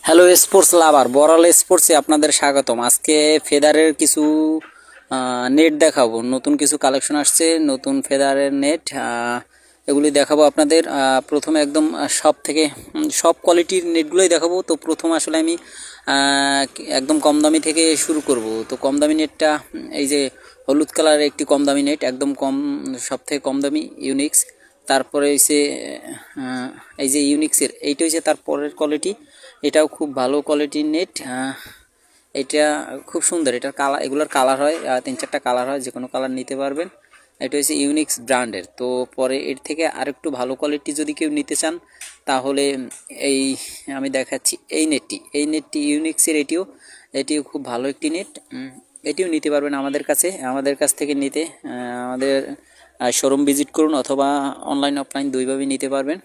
Hello sports লাভার, বড়াল স্পোর্টসে আপনাদের স্বাগতম। আজকে ফেদারের কিছু নেট দেখাবো। নতুন কিছু কালেকশন আসছে, নতুন ফেদারের নেট, এগুলি দেখাবো আপনাদের। প্রথমে একদম সব থেকে সব কোয়ালিটির নেটগুলোই দেখাবো। তো প্রথম আসলে আমি একদম কম দামি থেকে শুরু করব। তো কম দামি নেটটা এই যে হলুদ কালারের একটি কম দামি নেট, একদম কম, সব থেকে কম দামি ইউনিক্স। তারপরে হচ্ছে এই যে ইউনিক্সের এইটা হচ্ছে তার পরের কোয়ালিটি, এটাও খুব ভালো কোয়ালিটির নেট। এটা খুব সুন্দর, এটার কালার, এগুলোর কালার হয় 3-4টা কালার হয়, যে কোনো কালার নিতে পারবেন। এটা হচ্ছে ইউনিক্স ব্র্যান্ডের। তো পরে এর থেকে আরেকটু ভালো কোয়ালিটি যদি কেউ নিতে চান তাহলে এই আমি দেখাচ্ছি এই নেটটি ইউনিক্সের, এটিও খুব ভালো একটি নেট। এটিও নিতে পারবেন আমাদের কাছ থেকে নিতে আমাদের শোরুম ভিজিট করুন, অথবা অনলাইন অফলাইন দুইভাবেই নিতে পারবেন।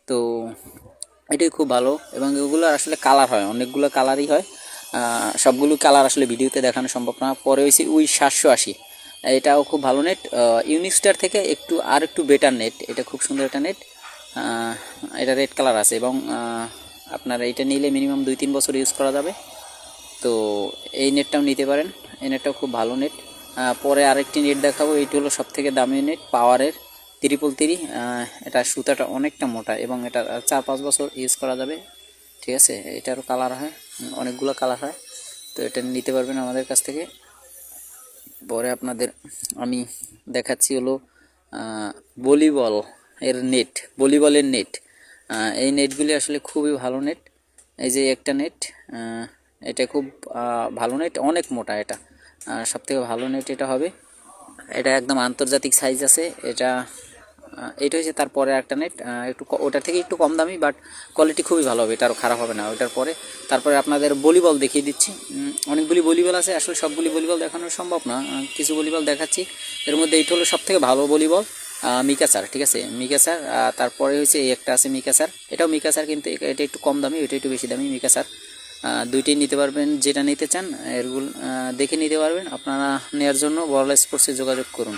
তো এটাই খুব ভালো, এবং এগুলো আসলে কালার হয়, অনেকগুলো কালারই হয়। সবগুলো কালার আসলে ভিডিওতে দেখানো সম্ভব না। পরে হয়েছে উই 780, এটাও খুব ভালো নেট, ইউনিক্সটার থেকে একটু বেটার নেট। এটা খুব সুন্দর একটা নেট। এটা রেড কালার আছে, এবং আপনারা এটা নিলে মিনিমাম 2-3 বছর ইউজ করা যাবে। তো এই নেটটাও নিতে পারেন, এই নেটটাও খুব ভালো নেট। পরে আরেকটি নেট দেখাবো, এইটি হলো সবথেকে দামি নেট, পাওয়ারের 333। এটা সুতাটা অনেকটা মোটা, এবং এটা 4-5 বছর ইউজ করা যাবে। ঠিক আছে, এটারও কালার হয়, অনেকগুলো কালার হয়। তো এটা নিতে পারবেন আমাদের কাছ থেকে। পরে আপনাদের আমি দেখাচ্ছি হলো ভলিবল ভলিবলের নেট। এই নেটগুলি আসলে খুবই ভালো নেট। এই যে একটা নেট, এটা খুব ভালো নেট, অনেক মোটা। এটা সবথেকে ভালো নেট এটা হবে। এটা একদম আন্তর্জাতিক সাইজ আছে। এটা হচ্ছে তারপরে একটা নেট, ওটার থেকে একটু কম দামি, বাট কোয়ালিটি খুবই ভালো হবে, এটা আরও খারাপ হবে না ওটার পরে। তারপরে আপনাদের ভলিবল দেখিয়ে দিচ্ছি। অনেকগুলি ভলিবল আছে, আসলে সবগুলি ভলিবল দেখানো সম্ভব না, কিছু ভলিবল দেখাচ্ছি। এর মধ্যে এইটা হলো সবথেকে ভালো ভলিবল, মিকাসার। ঠিক আছে, মিকাসার। তারপরে হচ্ছে এই একটা আছে মিকাসার, এটাও মিকাসার, কিন্তু এটা একটু কম দামি, ওইটা একটু বেশি দামি। মিকাসার দুইটাই নিতে পারবেন, যেটা নিতে চান এরগুলো দেখে নিতে পারবেন। আপনারা নেওয়ার জন্য বড়াল স্পোর্টসে যোগাযোগ করুন।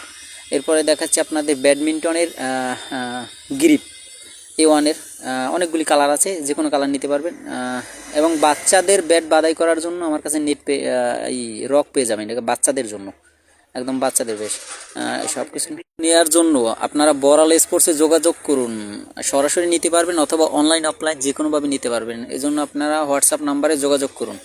এরপরে দেখাচ্ছি আপনাদের ব্যাডমিন্টনের গ্রিপ A1-এর, অনেকগুলি কালার আছে, যে কোনো কালার নিতে পারবেন। এবং বাচ্চাদের ব্যাট বাদাই করার জন্য আমার কাছে এই রক পেয়ে যাবেন, এটা বাচ্চাদের জন্য, একদম বাচ্চাদের বেশ। সব কিছু নেওয়ার জন্য আপনারা বড়াল স্পোর্টসে যোগাযোগ করুন। সরাসরি নিতে পারবেন, অথবা অনলাইন অফলাইন যে কোনোভাবে নিতে পারবেন। এজন্য আপনারা হোয়াটসঅ্যাপ নাম্বারে যোগাযোগ করুন।